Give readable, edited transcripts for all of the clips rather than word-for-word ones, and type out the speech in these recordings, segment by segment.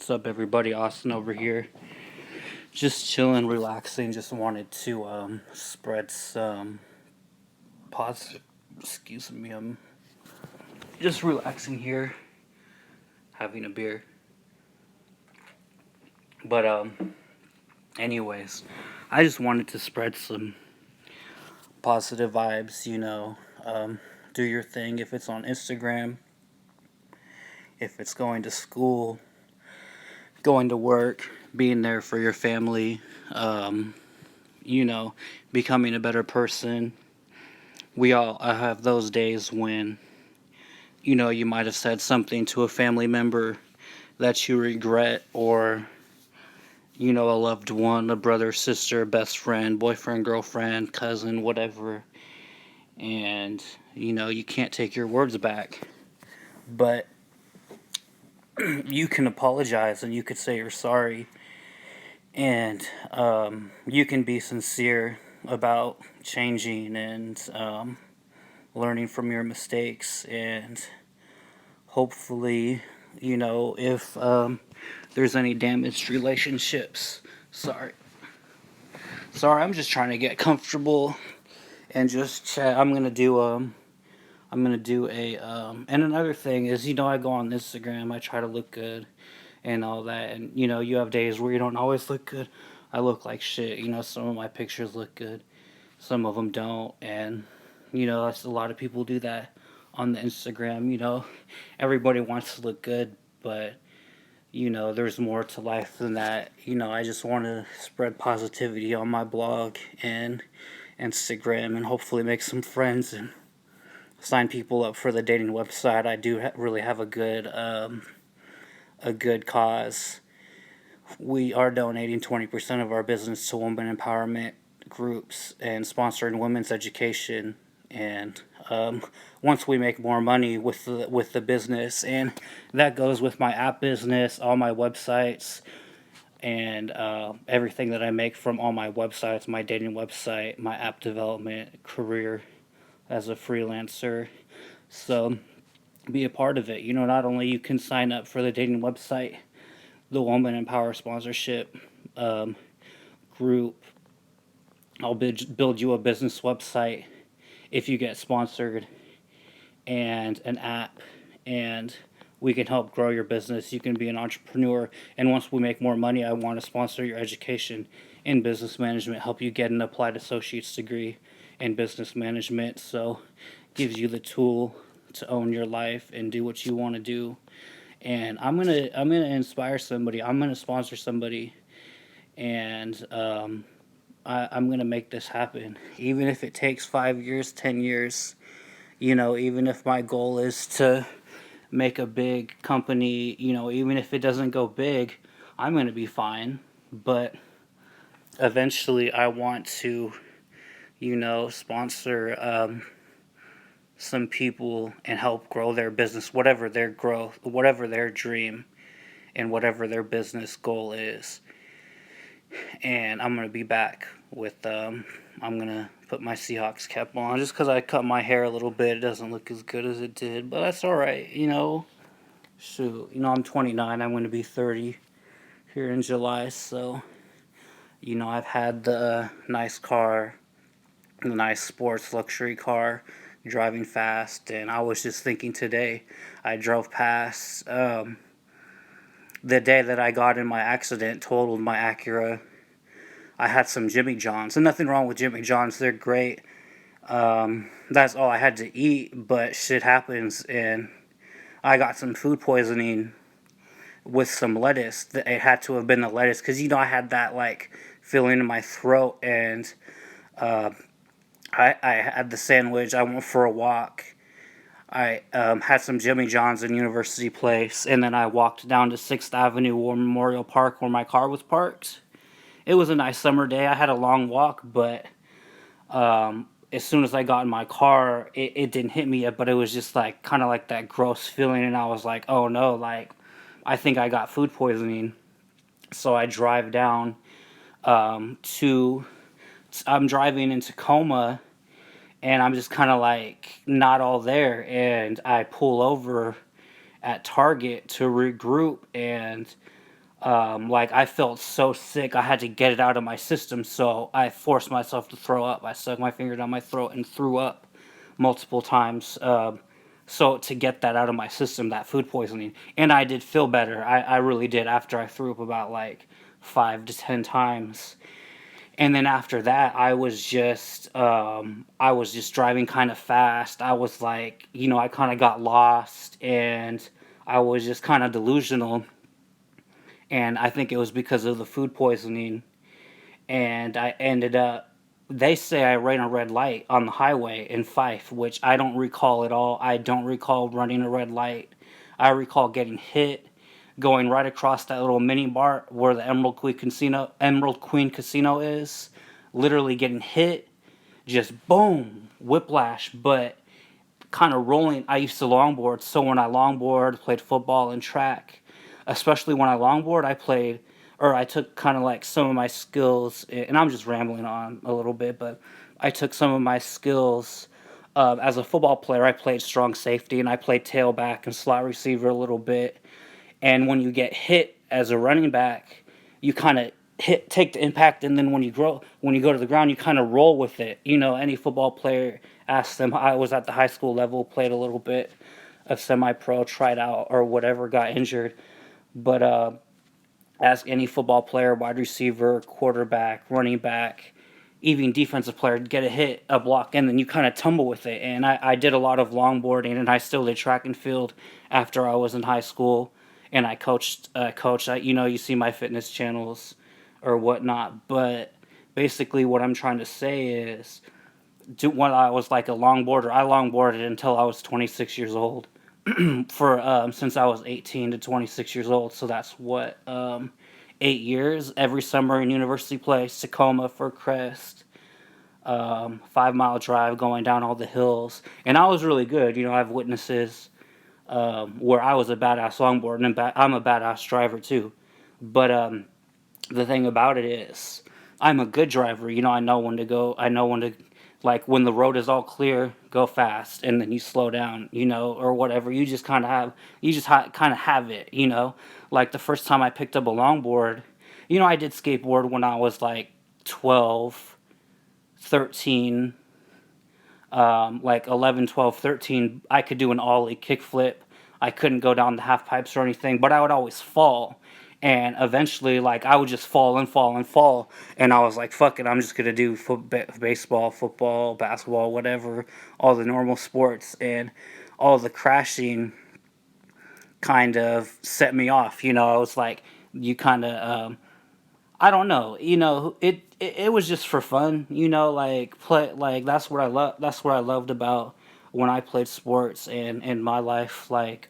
What's up, everybody? Austin over here. Just chilling, relaxing. Just wanted to spread some positive. Excuse me. I'm just relaxing here, having a beer. But anyways, I just wanted to spread some positive vibes. Do your thing. If it's on Instagram, if it's going to school, going to work, being there for your family. Um, you know, Becoming a better person. We all have those days when, you might have said something to a family member that you regret, or, a loved one, a brother, sister, best friend, boyfriend, girlfriend, cousin, whatever. And, you can't take your words back. But you can apologize and you could say you're sorry. And you can be sincere about changing and learning from your mistakes, and hopefully, if there's any damaged relationships. Sorry, I'm just trying to get comfortable and just chat. And another thing is, I go on Instagram, I try to look good and all that, and you have days where you don't always look good. I look like shit. Some of my pictures look good, some of them don't, and that's a lot of people do that on the Instagram. Everybody wants to look good, but there's more to life than that. I just want to spread positivity on my blog and Instagram, and hopefully make some friends and sign people up for the dating website. I do really have a good cause. We are donating 20% of our business to women empowerment groups and sponsoring women's education. And once we make more money with the business, and that goes with my app business, all my websites, and everything that I make from all my websites, my dating website, my app development career as a freelancer. So be a part of it. Not only you can sign up for the dating website, the Woman Empower sponsorship group. I'll build you a business website if you get sponsored, and an app, and we can help grow your business. You can be an entrepreneur, and once we make more money, I want to sponsor your education in business management, help you get an applied associate's degree in business management. So gives you the tool to own your life and do what you want to do. And I'm gonna inspire somebody. I'm gonna sponsor somebody, and I'm gonna make this happen. Even if it takes 5 years, 10 years. Even if my goal is to make a big company. Even if it doesn't go big, I'm gonna be fine. But eventually, I want to, sponsor some people and help grow their business, whatever their growth, whatever their dream, and whatever their business goal is. And I'm going to be back with, I'm going to put my Seahawks cap on. Just because I cut my hair a little bit, it doesn't look as good as it did. But that's alright, Shoot, I'm 29, I'm going to be 30 here in July. So, I've had the nice car, the nice sports luxury car, driving fast. And I was just thinking today, I drove past the day that I got in my accident, totaled my Acura. I had some Jimmy John's, and nothing wrong with Jimmy John's, they're great. That's all I had to eat, but shit happens, and I got some food poisoning with some lettuce. It had to have been the lettuce, because I had that feeling in my throat, and I had the sandwich. I went for a walk. I had some Jimmy John's in University Place, and then I walked down to 6th Avenue or Memorial Park where my car was parked. It was a nice summer day. I had a long walk, but as soon as I got in my car, it didn't hit me yet, but it was just kind of like that gross feeling, and I was like, oh no, I think I got food poisoning. So I drive down I'm driving in Tacoma, and I'm just kind of not all there, and I pull over at Target to regroup, and Like I felt so sick, I had to get it out of my system, so I forced myself to throw up. I stuck my finger down my throat and threw up multiple times. So to get that out of my system, that food poisoning, and I did feel better. I really did after I threw up about like 5 to 10 times. And then after that, I was just driving kind of fast. I was like, I kind of got lost, and I was just kind of delusional. And I think it was because of the food poisoning. And I ended up. They say I ran a red light on the highway in Fife, which I don't recall at all. I don't recall running a red light. I recall getting hit, going right across that little mini bar where the Emerald Queen Casino is. Literally getting hit, just boom, whiplash. But kind of rolling. I used to longboard, so when I longboard, played football and track, especially when I longboard, I took kind of like some of my skills, and I'm just rambling on a little bit, but I took some of my skills. As a football player, I played strong safety and I played tailback and slot receiver a little bit. And when you get hit as a running back, you kind of take the impact, and then when you go to the ground, you kind of roll with it. Any football player, ask them. I was at the high school level, played a little bit of semi-pro, tried out or whatever, got injured, but ask any football player, wide receiver, quarterback, running back, even defensive player, get a hit, a block, and then you kind of tumble with it. And I did a lot of longboarding, and I still did track and field after I was in high school, and I coached. You see my fitness channels or whatnot, but basically what I'm trying to say is, when I was like a longboarder, I longboarded until I was 26 years old. For Since I was 18 to 26 years old, so that's what 8 years. Every summer in University Place, Tacoma, Fir Crest, 5 mile drive going down all the hills, and I was really good. I have witnesses where I was a badass longboarder, and I'm a badass driver too. But the thing about it is, I'm a good driver. I know when to go. I know when to, like, when the road is all clear, go fast, and then you slow down, or whatever. You just kind of kind of have it. Like the first time I picked up a longboard, I did skateboard when I was like 12, 13, like 11, 12, 13. I could do an ollie kickflip. I couldn't go down the half pipes or anything, but I would always fall. And eventually, like, I would just fall and fall and fall. And I was like, fuck it, I'm just going to do baseball, football, basketball, whatever, all the normal sports. And all the crashing kind of set me off. I was like, you kind of, I don't know. It was just for fun. Like play, like That's what I loved about when I played sports and in my life. Like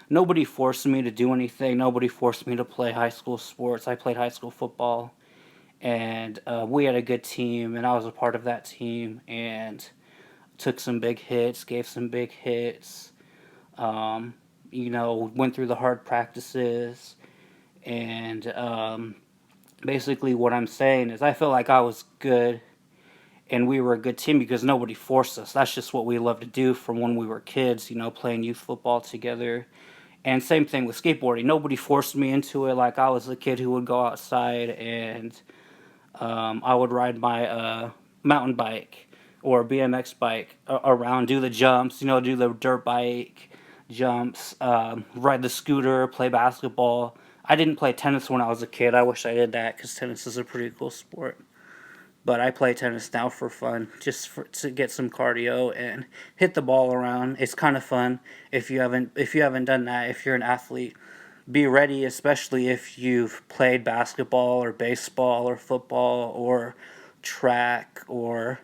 nobody forced me to do anything. Nobody forced me to play high school sports. I played high school football, and we had a good team, and I was a part of that team, and took some big hits, gave some big hits. Um, Went through the hard practices, and basically what I'm saying is I felt like I was good and we were a good team because nobody forced us. That's just what we loved to do from when we were kids, playing youth football together. And same thing with skateboarding. Nobody forced me into it. Like, I was the kid who would go outside, and I would ride my mountain bike or BMX bike around, do the jumps, do the dirt bike jumps, ride the scooter, play basketball. I didn't play tennis when I was a kid. I wish I did that because tennis is a pretty cool sport. But I play tennis now for fun, to get some cardio and hit the ball around. It's kind of fun. If you haven't done that, if you're an athlete, be ready, especially if you've played basketball or baseball or football or track or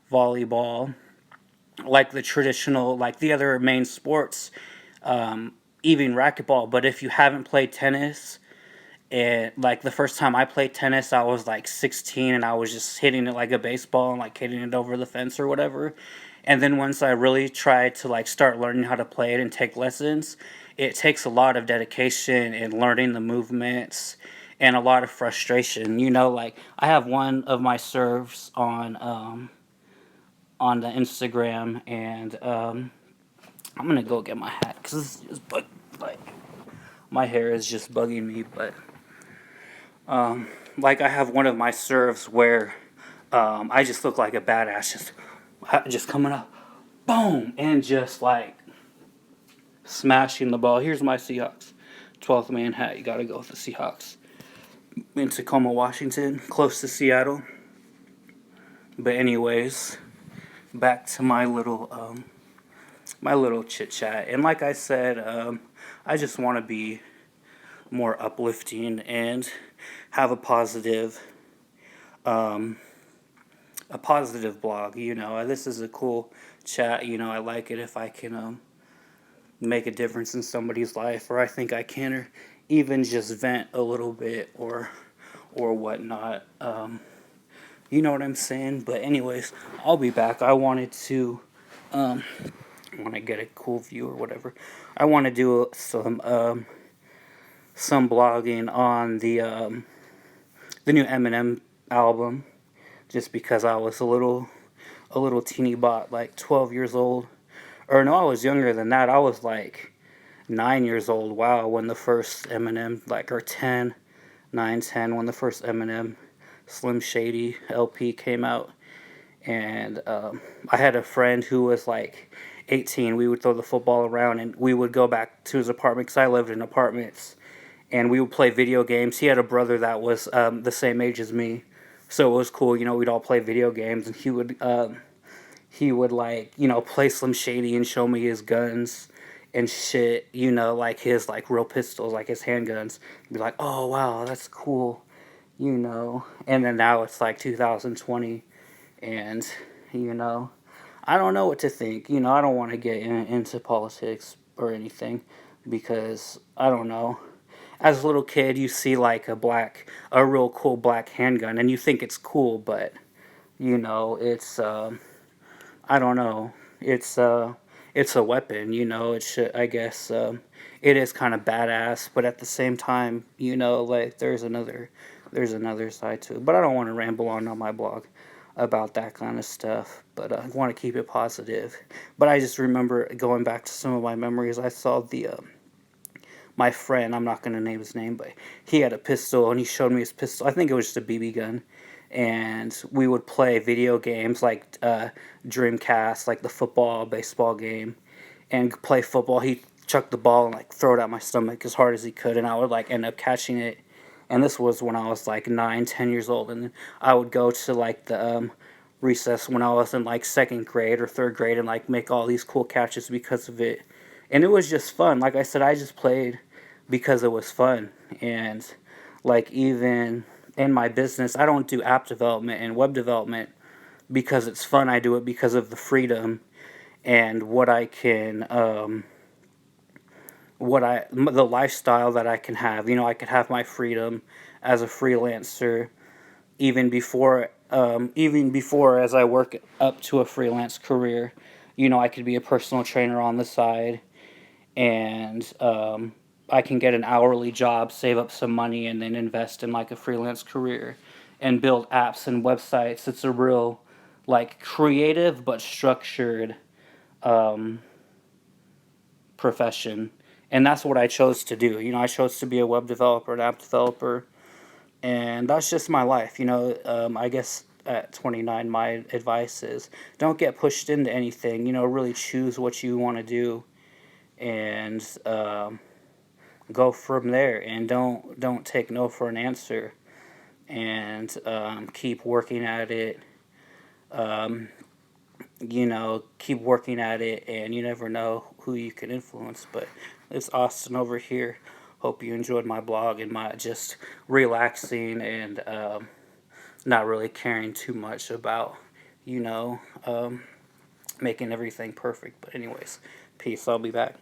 volleyball, like the other main sports, even racquetball. But if you haven't played tennis, and like the first time I played tennis, I was like 16, and I was just hitting it like a baseball and like hitting it over the fence or whatever. And then once I really tried to like start learning how to play it and take lessons, it takes a lot of dedication and learning the movements and a lot of frustration. Like, I have one of my serves on the Instagram, and I'm gonna go get my hat because like my hair is just bugging me, but. Like I have one of my serves where I just look like a badass, just coming up, boom, and just like smashing the ball. Here's my Seahawks. 12th man hat. You got to go with the Seahawks. In Tacoma, Washington, close to Seattle. But anyways, back to my little chit chat. And like I said, I just want to be more uplifting and have a positive blog. This is a cool chat. I like it if I can make a difference in somebody's life, or I think I can, or even just vent a little bit, or whatnot. You know what I'm saying? But anyways, I'll be back. I wanted to when I get a cool view or whatever. I want to do some blogging on the new Eminem album, just because I was a little teeny bot, like 12 years old, or no, I was younger than that. I was like 9 years old. Wow, when the first Eminem, like, or 10, 9, 10, when the first Eminem Slim Shady LP came out. And I had a friend who was like 18. We would throw the football around and we would go back to his apartment, because I lived in apartments, and we would play video games. He had a brother that was the same age as me, so it was cool. We'd all play video games, and he would like, play Slim Shady and show me his guns and shit, like his like real pistols, like his handguns. Be like, oh wow, that's cool, And then now it's like 2020, and I don't know what to think. I don't want to get into politics or anything, because I don't know. As a little kid, you see like a real cool black handgun, and you think it's cool, but it's I don't know. It's a weapon. It should, I guess, it is kind of badass, but at the same time, like there's another side to it. But I don't want to ramble on my blog about that kind of stuff. But I want to keep it positive. But I just remember going back to some of my memories. I saw my friend. I'm not going to name his name, but he had a pistol, and he showed me his pistol. I think it was just a BB gun, and we would play video games like Dreamcast, like the baseball game, and play football. He chucked the ball and like throw it at my stomach as hard as he could, and I would like end up catching it. And this was when I was like 9, 10 years old, and I would go to like the recess when I was in like second grade or third grade, and like make all these cool catches because of it. And it was just fun. Like I said, I just played because it was fun. And like even in my business, I don't do app development and web development because it's fun. I do it because of the freedom and the lifestyle that I can have. I could have my freedom as a freelancer even before as I work up to a freelance career. I could be a personal trainer on the side, and I can get an hourly job, save up some money, and then invest in like a freelance career and build apps and websites. It's a real like creative but structured profession, and that's what I chose to do. I chose to be a web developer, an app developer, and that's just my life. I guess at 29, my advice is don't get pushed into anything. Really choose what you want to do, and go from there, and don't take no for an answer, and keep working at it. Um, keep working at it, and you never know who you can influence. But it's Austin over here. Hope you enjoyed my blog and my just relaxing and not really caring too much about you know um, making everything perfect. But anyways, peace. I'll be back.